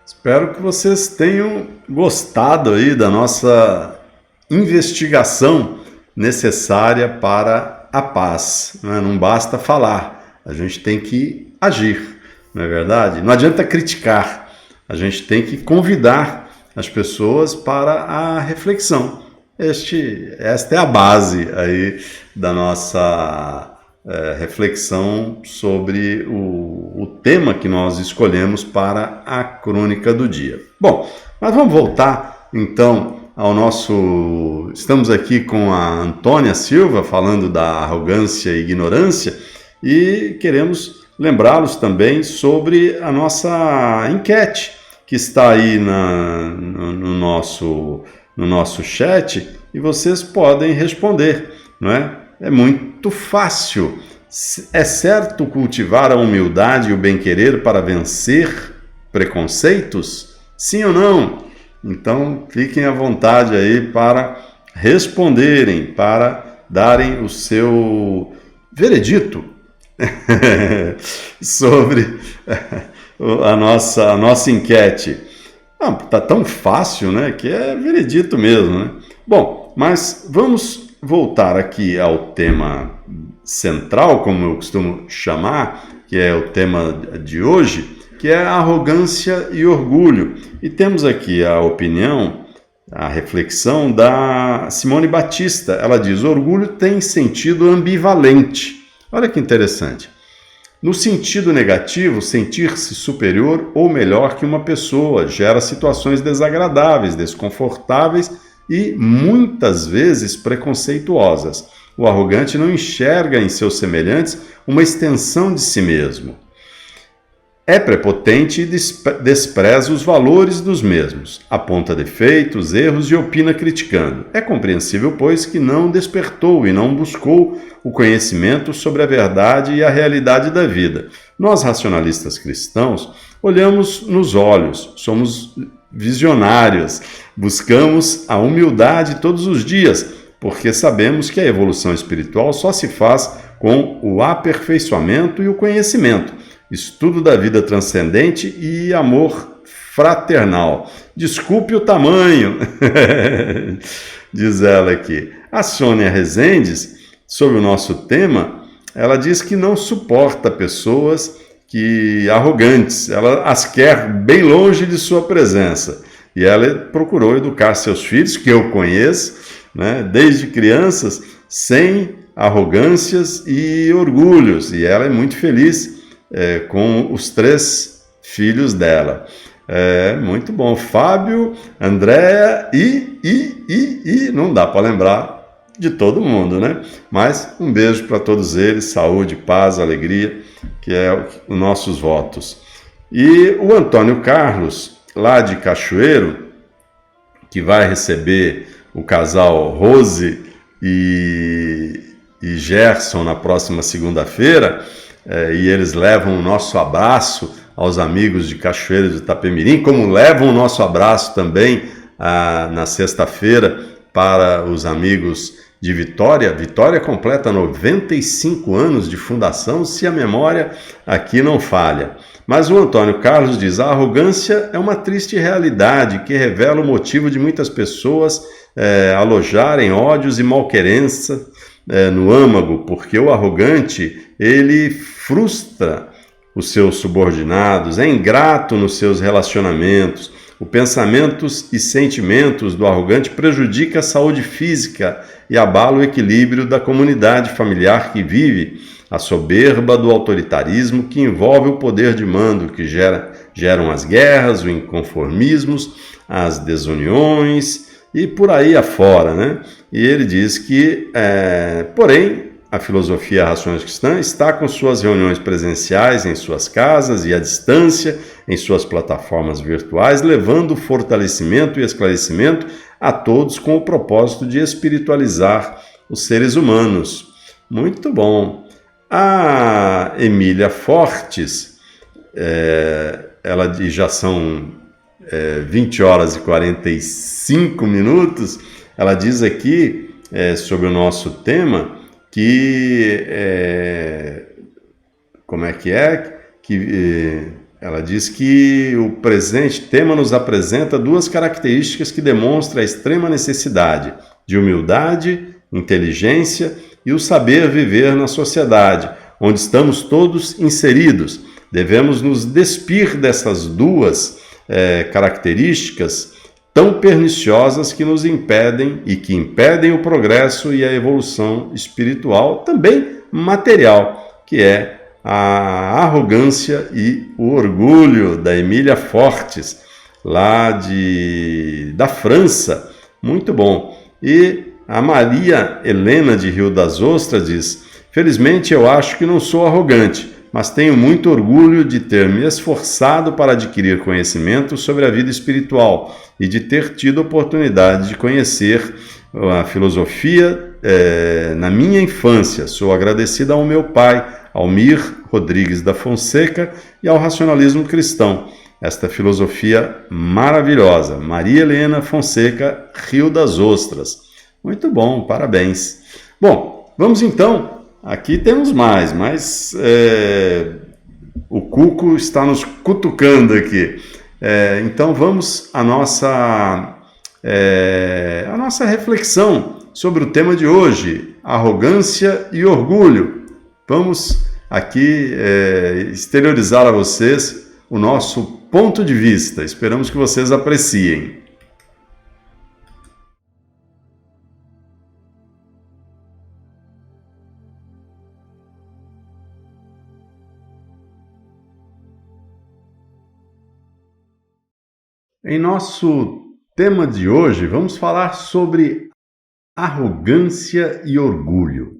Espero que vocês tenham gostado aí da nossa investigação necessária para a paz. Não basta falar, a gente tem que agir, não é verdade? Não adianta criticar, a gente tem que convidar as pessoas para a reflexão. Esta é a base aí da nossa reflexão sobre o tema que nós escolhemos para a crônica do dia. Bom, mas vamos voltar então ao nosso... Estamos aqui com a Antônia Silva falando da arrogância e ignorância e queremos lembrá-los também sobre a nossa enquete que está aí no nosso chat e vocês podem responder, não é? É muito fácil. É certo cultivar a humildade e o bem-querer para vencer preconceitos? Sim ou não? Então, fiquem à vontade aí para responderem, para darem o seu veredito sobre a nossa enquete. Tá tão fácil, né? Que é veredito mesmo, né? Bom, mas vamos voltar aqui ao tema central, como eu costumo chamar, que é o tema de hoje, que é a arrogância e orgulho. E temos aqui a opinião, a reflexão da Simone Batista. Ela diz: orgulho tem sentido ambivalente. Olha que interessante. No sentido negativo, sentir-se superior ou melhor que uma pessoa gera situações desagradáveis, desconfortáveis e muitas vezes preconceituosas. O arrogante não enxerga em seus semelhantes uma extensão de si mesmo. É prepotente e despreza os valores dos mesmos, aponta defeitos, erros e opina criticando. É compreensível, pois, que não despertou e não buscou o conhecimento sobre a verdade e a realidade da vida. Nós, racionalistas cristãos, olhamos nos olhos, somos visionários, buscamos a humildade todos os dias, porque sabemos que a evolução espiritual só se faz com o aperfeiçoamento e o conhecimento, estudo da vida transcendente e amor fraternal. Desculpe o tamanho, diz ela aqui. A Sônia Rezendes, sobre o nosso tema, ela diz que não suporta pessoas arrogantes, ela as quer bem longe de sua presença. E ela procurou educar seus filhos, que eu conheço, né, desde crianças, sem arrogâncias e orgulhos. E ela é muito feliz com os 3 filhos dela. Muito bom. Fábio, Andréa e não dá para lembrar de todo mundo, né? Mas um beijo para todos eles, saúde, paz, alegria, que é os nossos votos. E o Antônio Carlos, lá de Cachoeiro, que vai receber o casal Rose e Gerson na próxima segunda-feira, e eles levam o nosso abraço aos amigos de Cachoeiro de Itapemirim, como levam o nosso abraço também na sexta-feira para os amigos de Vitória. Vitória completa 95 anos de fundação, se a memória aqui não falha. Mas o Antônio Carlos diz: a arrogância é uma triste realidade que revela o motivo de muitas pessoas alojarem ódios e malquerença no âmago, porque o arrogante, ele frustra os seus subordinados, é ingrato nos seus relacionamentos. Os pensamentos e sentimentos do arrogante prejudicam a saúde física e abala o equilíbrio da comunidade familiar que vive. A soberba do autoritarismo que envolve o poder de mando, que geram as guerras, os inconformismos, as desuniões e por aí afora, né? E ele diz que, porém, a filosofia Rações Cristãs está com suas reuniões presenciais em suas casas e à distância, em suas plataformas virtuais, levando fortalecimento e esclarecimento a todos com o propósito de espiritualizar os seres humanos. Muito bom. A Emília Fortes, ela já são 20 horas e 45 minutos, ela diz aqui sobre o nosso tema que, ela diz que o presente tema nos apresenta 2 características que demonstram a extrema necessidade de humildade, inteligência e o saber viver na sociedade, onde estamos todos inseridos. Devemos nos despir dessas 2 características tão perniciosas que nos impedem e que impedem o progresso e a evolução espiritual, também material, que é a arrogância e o orgulho, da Emília Fortes, lá da França. Muito bom. E a Maria Helena de Rio das Ostras diz: felizmente eu acho que não sou arrogante, mas tenho muito orgulho de ter me esforçado para adquirir conhecimento sobre a vida espiritual e de ter tido a oportunidade de conhecer a filosofia na minha infância. Sou agradecida ao meu pai, Almir Rodrigues da Fonseca, e ao racionalismo cristão. Esta filosofia maravilhosa. Maria Helena Fonseca, Rio das Ostras. Muito bom, parabéns. Bom, vamos então. Aqui temos mais, mas o Cuco está nos cutucando aqui. Então vamos à nossa reflexão sobre o tema de hoje, arrogância e orgulho. Vamos aqui exteriorizar a vocês o nosso ponto de vista. Esperamos que vocês apreciem. Em nosso tema de hoje, vamos falar sobre arrogância e orgulho.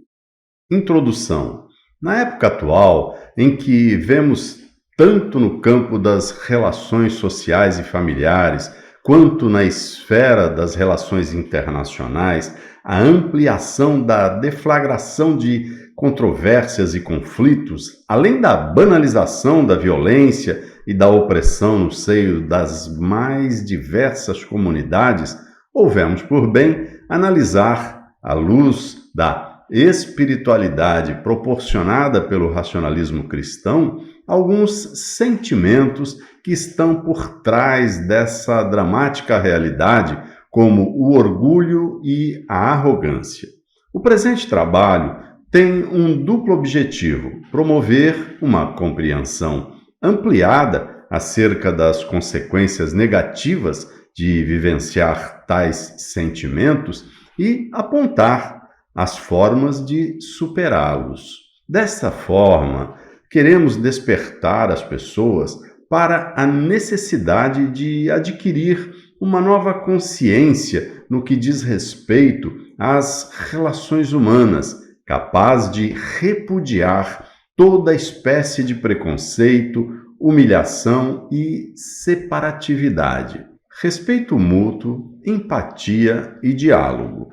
Introdução. Na época atual, em que vemos tanto no campo das relações sociais e familiares, quanto na esfera das relações internacionais, a ampliação da deflagração de controvérsias e conflitos, além da banalização da violência e da opressão no seio das mais diversas comunidades, houvemos por bem analisar, à luz da espiritualidade proporcionada pelo racionalismo cristão alguns sentimentos que estão por trás dessa dramática realidade, como o orgulho e a arrogância. O presente trabalho tem um duplo objetivo: promover uma compreensão ampliada acerca das consequências negativas de vivenciar tais sentimentos e apontar as formas de superá-los. Desta forma, queremos despertar as pessoas para a necessidade de adquirir uma nova consciência no que diz respeito às relações humanas, capaz de repudiar toda espécie de preconceito, humilhação e separatividade. Respeito mútuo, empatia e diálogo.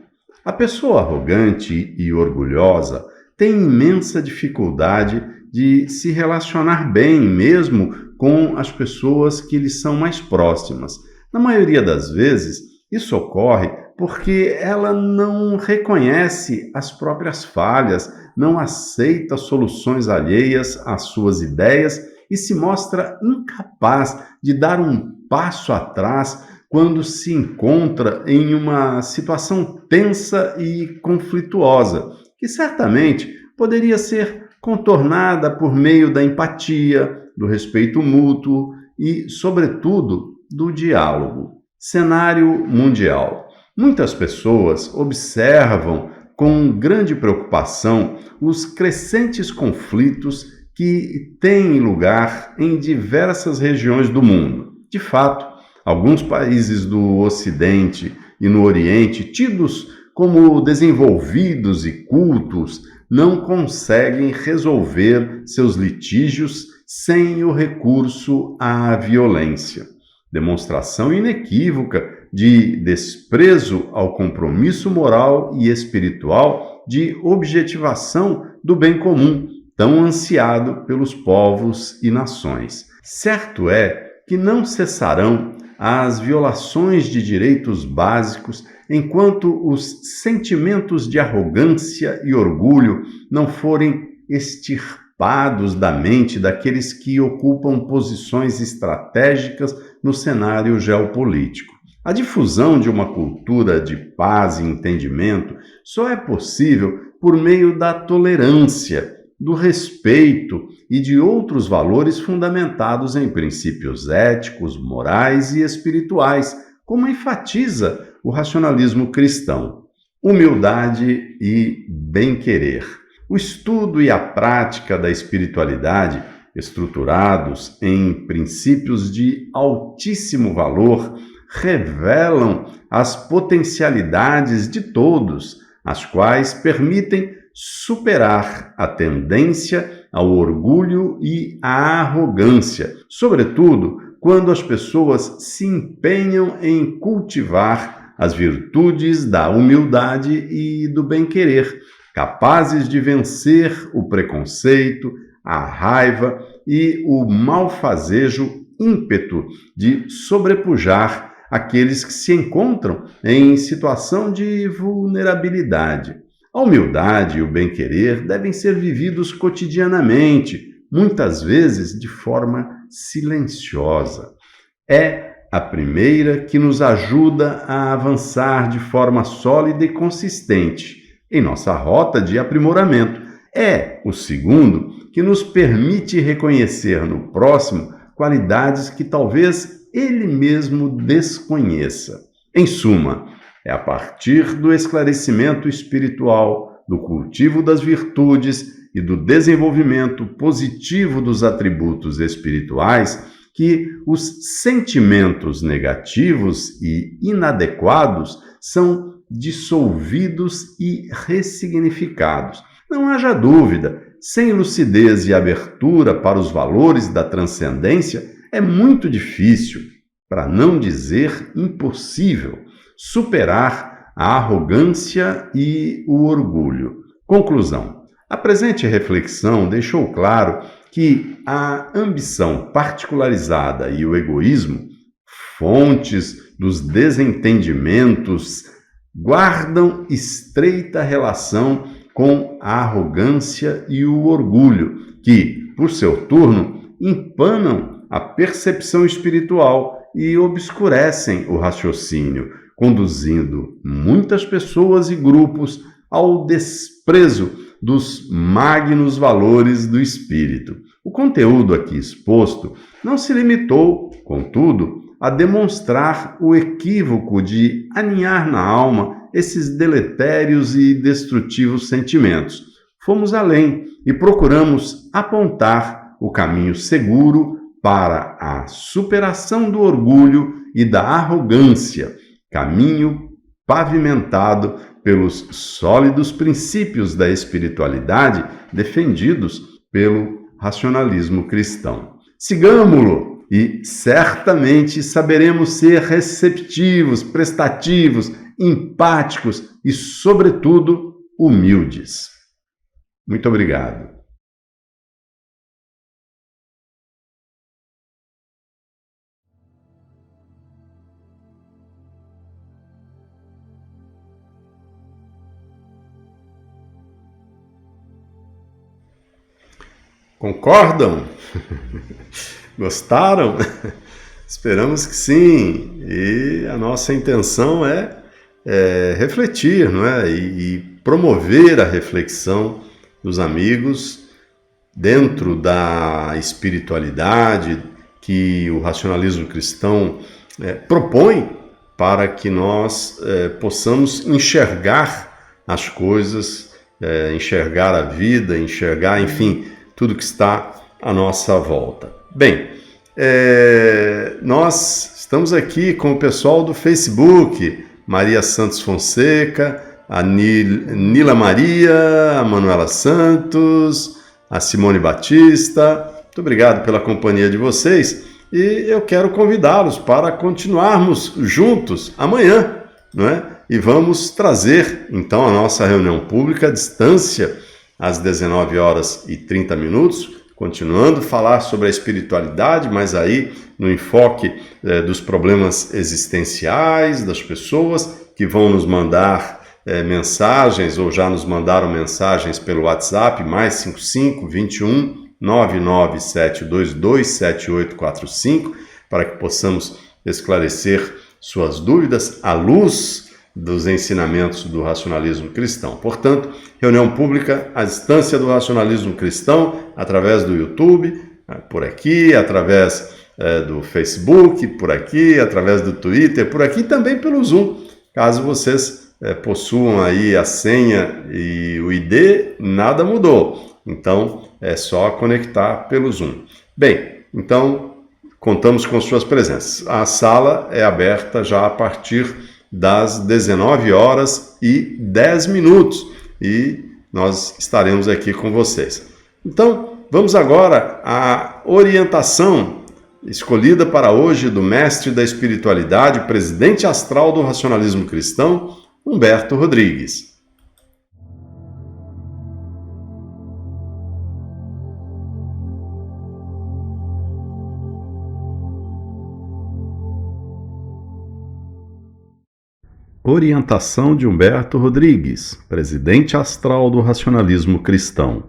A pessoa arrogante e orgulhosa tem imensa dificuldade de se relacionar bem mesmo com as pessoas que lhe são mais próximas. Na maioria das vezes, isso ocorre porque ela não reconhece as próprias falhas, não aceita soluções alheias às suas ideias e se mostra incapaz de dar um passo atrás quando se encontra em uma situação tensa e conflituosa, que certamente poderia ser contornada por meio da empatia, do respeito mútuo e, sobretudo, do diálogo. Cenário mundial. Muitas pessoas observam com grande preocupação os crescentes conflitos que têm lugar em diversas regiões do mundo. De fato, alguns países do Ocidente e no Oriente, tidos como desenvolvidos e cultos, não conseguem resolver seus litígios sem o recurso à violência. Demonstração inequívoca de desprezo ao compromisso moral e espiritual de objetivação do bem comum, tão ansiado pelos povos e nações. Certo é que não cessarão as violações de direitos básicos enquanto os sentimentos de arrogância e orgulho não forem extirpados da mente daqueles que ocupam posições estratégicas no cenário geopolítico. A difusão de uma cultura de paz e entendimento só é possível por meio da tolerância, do respeito e de outros valores fundamentados em princípios éticos, morais e espirituais, como enfatiza o racionalismo cristão. Humildade e bem-querer. O estudo e a prática da espiritualidade, estruturados em princípios de altíssimo valor, revelam as potencialidades de todos, as quais permitem superar a tendência ao orgulho e à arrogância, sobretudo quando as pessoas se empenham em cultivar as virtudes da humildade e do bem-querer, capazes de vencer o preconceito, a raiva e o malfazejo ímpeto de sobrepujar aqueles que se encontram em situação de vulnerabilidade. A humildade e o bem-querer devem ser vividos cotidianamente, muitas vezes de forma silenciosa. É a primeira que nos ajuda a avançar de forma sólida e consistente em nossa rota de aprimoramento. É o segundo que nos permite reconhecer no próximo qualidades que talvez ele mesmo desconheça. Em suma, é a partir do esclarecimento espiritual, do cultivo das virtudes e do desenvolvimento positivo dos atributos espirituais que os sentimentos negativos e inadequados são dissolvidos e ressignificados. Não haja dúvida, sem lucidez e abertura para os valores da transcendência, é muito difícil, para não dizer impossível, superar a arrogância e o orgulho. Conclusão. A presente reflexão deixou claro que a ambição particularizada e o egoísmo, fontes dos desentendimentos, guardam estreita relação com a arrogância e o orgulho, que, por seu turno, empanam a percepção espiritual e obscurecem o raciocínio, conduzindo muitas pessoas e grupos ao desprezo dos magnos valores do espírito. O conteúdo aqui exposto não se limitou, contudo, a demonstrar o equívoco de aninhar na alma esses deletérios e destrutivos sentimentos. Fomos além e procuramos apontar o caminho seguro para a superação do orgulho e da arrogância, caminho pavimentado pelos sólidos princípios da espiritualidade defendidos pelo racionalismo cristão. Sigamo-lo e certamente saberemos ser receptivos, prestativos, empáticos e, sobretudo, humildes. Muito obrigado. Concordam? Gostaram? Esperamos que sim. E a nossa intenção é refletir, não é? E promover a reflexão dos amigos dentro da espiritualidade que o racionalismo cristão propõe para que nós possamos enxergar as coisas, enxergar a vida, enxergar, enfim, tudo que está à nossa volta. Bem, nós estamos aqui com o pessoal do Facebook, Maria Santos Fonseca, a Nila Maria, a Manuela Santos, a Simone Batista. Muito obrigado pela companhia de vocês e eu quero convidá-los para continuarmos juntos amanhã, não é? E vamos trazer então a nossa reunião pública à distância às 19h30, continuando a falar sobre a espiritualidade, mas aí no enfoque dos problemas existenciais das pessoas que vão nos mandar mensagens ou já nos mandaram mensagens pelo WhatsApp, mais 55 21 99722 7845, para que possamos esclarecer suas dúvidas à luz dos ensinamentos do racionalismo cristão. Portanto, reunião pública à distância do racionalismo cristão, através do YouTube, por aqui, através do Facebook, por aqui, através do Twitter, por aqui, também pelo Zoom. Caso vocês possuam aí a senha e o ID, nada mudou. Então, é só conectar pelo Zoom. Bem, então, contamos com suas presenças. A sala é aberta já a partir das 19h10 e nós estaremos aqui com vocês. Então, vamos agora à orientação escolhida para hoje do mestre da espiritualidade, presidente astral do racionalismo cristão, Humberto Rodrigues. Orientação de Humberto Rodrigues, presidente astral do racionalismo cristão.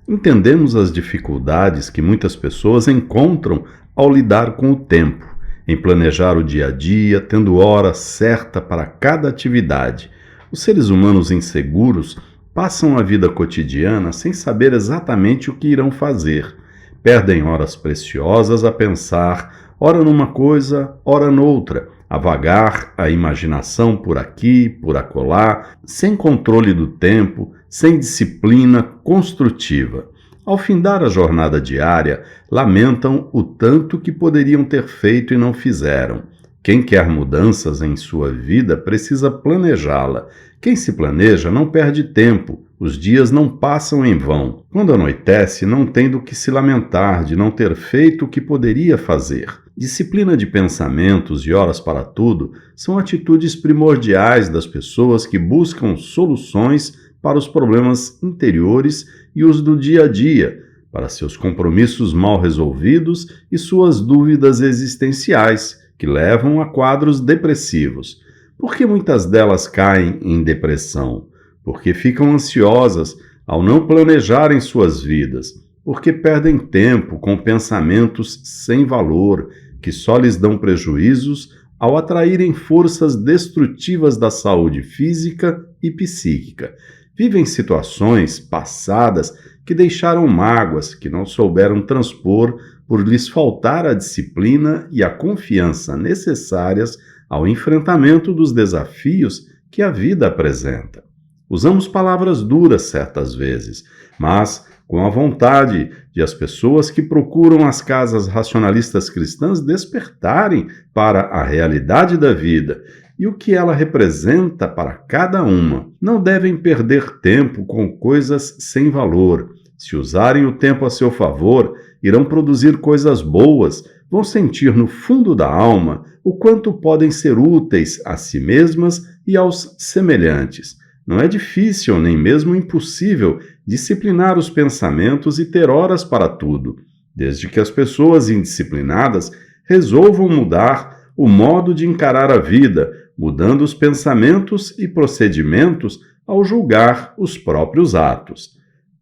Entendemos as dificuldades que muitas pessoas encontram ao lidar com o tempo, em planejar o dia a dia, tendo hora certa para cada atividade. Os seres humanos inseguros passam a vida cotidiana sem saber exatamente o que irão fazer. Perdem horas preciosas a pensar, ora numa coisa, ora noutra, a vagar a imaginação por aqui, por acolá, sem controle do tempo, sem disciplina construtiva. Ao findar a jornada diária, lamentam o tanto que poderiam ter feito e não fizeram. Quem quer mudanças em sua vida precisa planejá-la. Quem se planeja não perde tempo, os dias não passam em vão. Quando anoitece, não tem do que se lamentar de não ter feito o que poderia fazer. Disciplina de pensamentos e horas para tudo são atitudes primordiais das pessoas que buscam soluções para os problemas interiores e os do dia a dia, para seus compromissos mal resolvidos e suas dúvidas existenciais, que levam a quadros depressivos. Por que muitas delas caem em depressão? porque ficam ansiosas ao não planejarem suas vidas, porque perdem tempo com pensamentos sem valor, que só lhes dão prejuízos ao atraírem forças destrutivas da saúde física e psíquica. Vivem situações passadas que deixaram mágoas que não souberam transpor por lhes faltar a disciplina e a confiança necessárias ao enfrentamento dos desafios que a vida apresenta. Usamos palavras duras certas vezes, mas com a vontade de as pessoas que procuram as casas racionalistas cristãs despertarem para a realidade da vida e o que ela representa para cada uma. Não devem perder tempo com coisas sem valor. Se usarem o tempo a seu favor, irão produzir coisas boas, vão sentir no fundo da alma o quanto podem ser úteis a si mesmas e aos semelhantes. Não é difícil, nem mesmo impossível, disciplinar os pensamentos e ter horas para tudo, desde que as pessoas indisciplinadas resolvam mudar o modo de encarar a vida, mudando os pensamentos e procedimentos ao julgar os próprios atos.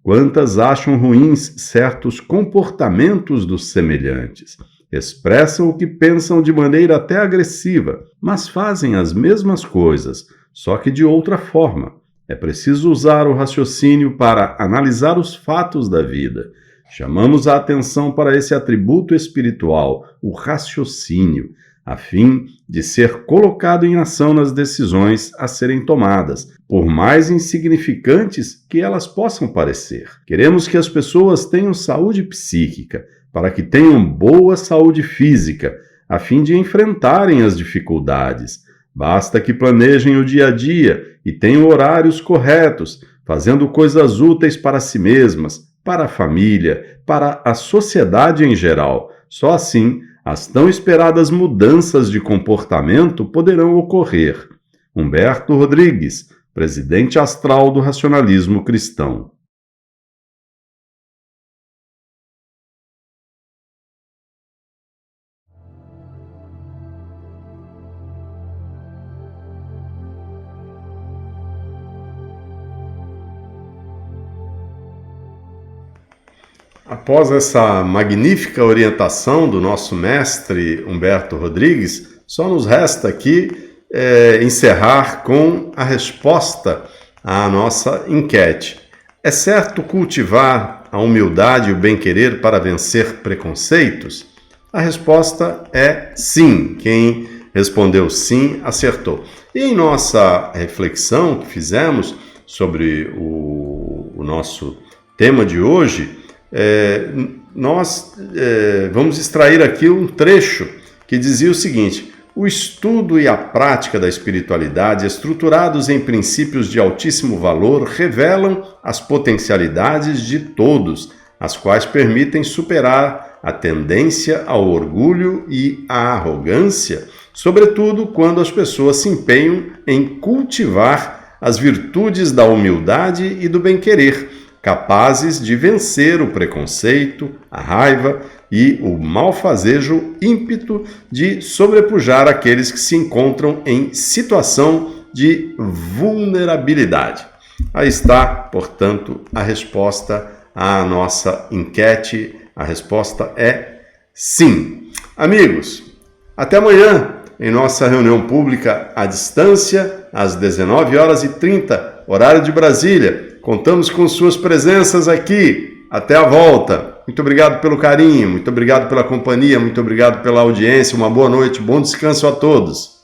Quantas acham ruins certos comportamentos dos semelhantes? Expressam o que pensam de maneira até agressiva, mas fazem as mesmas coisas, só que de outra forma. É preciso usar o raciocínio para analisar os fatos da vida. Chamamos a atenção para esse atributo espiritual, o raciocínio, a fim de ser colocado em ação nas decisões a serem tomadas, por mais insignificantes que elas possam parecer. Queremos que as pessoas tenham saúde psíquica, para que tenham boa saúde física, a fim de enfrentarem as dificuldades. Basta que planejem o dia a dia e tenham horários corretos, fazendo coisas úteis para si mesmas, para a família, para a sociedade em geral. Só assim, as tão esperadas mudanças de comportamento poderão ocorrer. Humberto Rodrigues, presidente astral do racionalismo cristão. Após essa magnífica orientação do nosso mestre Humberto Rodrigues, só nos resta aqui encerrar com a resposta à nossa enquete. É certo cultivar a humildade e o bem-querer para vencer preconceitos? A resposta é sim. Quem respondeu sim, acertou. E em nossa reflexão que fizemos sobre o nosso tema de hoje, nós vamos extrair aqui um trecho que dizia o seguinte: o estudo e a prática da espiritualidade, estruturados em princípios de altíssimo valor, revelam as potencialidades de todos, as quais permitem superar a tendência ao orgulho e à arrogância, sobretudo quando as pessoas se empenham em cultivar as virtudes da humildade e do bem-querer, capazes de vencer o preconceito, a raiva e o malfazejo ímpeto de sobrepujar aqueles que se encontram em situação de vulnerabilidade. Aí está, portanto, a resposta à nossa enquete. A resposta é sim. Amigos, até amanhã em nossa reunião pública à distância, às 19h30, horário de Brasília. Contamos com suas presenças aqui. Até a volta. Muito obrigado pelo carinho, muito obrigado pela companhia, muito obrigado pela audiência. Uma boa noite, bom descanso a todos.